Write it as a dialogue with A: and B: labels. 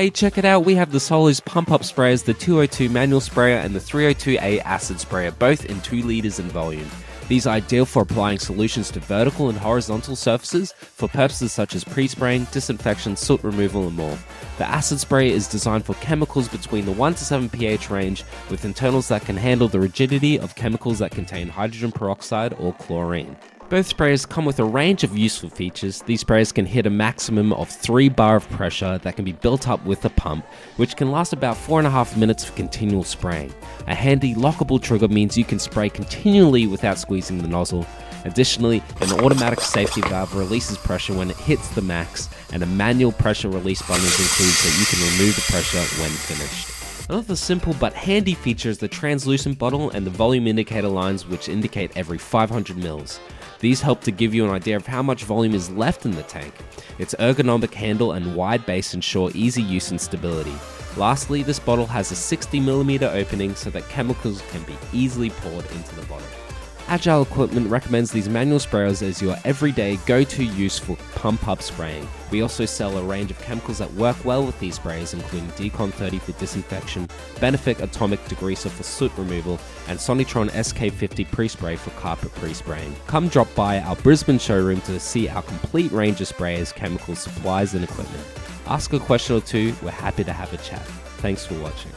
A: Hey, check it out, we have the Solo's pump-up sprayers, the 202 manual sprayer and the 302A acid sprayer, both in 2 liters in volume. These are ideal for applying solutions to vertical and horizontal surfaces for purposes such as pre-spraying, disinfection, soot removal and more. The acid spray is designed for chemicals between the 1 to 7 pH range with internals that can handle the rigidity of chemicals that contain hydrogen peroxide or chlorine. Both sprayers come with a range of useful features. These sprayers can hit a maximum of 3 bar of pressure that can be built up with the pump, which can last about 4.5 minutes for continual spraying. A handy lockable trigger means you can spray continually without squeezing the nozzle. Additionally, an automatic safety valve releases pressure when it hits the max, and a manual pressure release button is included so you can remove the pressure when finished. Another simple but handy feature is the translucent bottle and the volume indicator lines, which indicate every 500 mils. These help to give you an idea of how much volume is left in the tank. Its ergonomic handle and wide base ensure easy use and stability. Lastly, this bottle has a 60mm opening so that chemicals can be easily poured into the bottle. Agile Equipment recommends these manual sprayers as your everyday go-to use for pump-up spraying. We also sell a range of chemicals that work well with these sprays, including Decon 30 for disinfection, Benefic Atomic Degreaser for soot removal, and Sonitron SK50 pre-spray for carpet pre-spraying. Come drop by our Brisbane showroom to see our complete range of sprayers, chemicals, supplies, and equipment. Ask a question or two, we're happy to have a chat. Thanks for watching.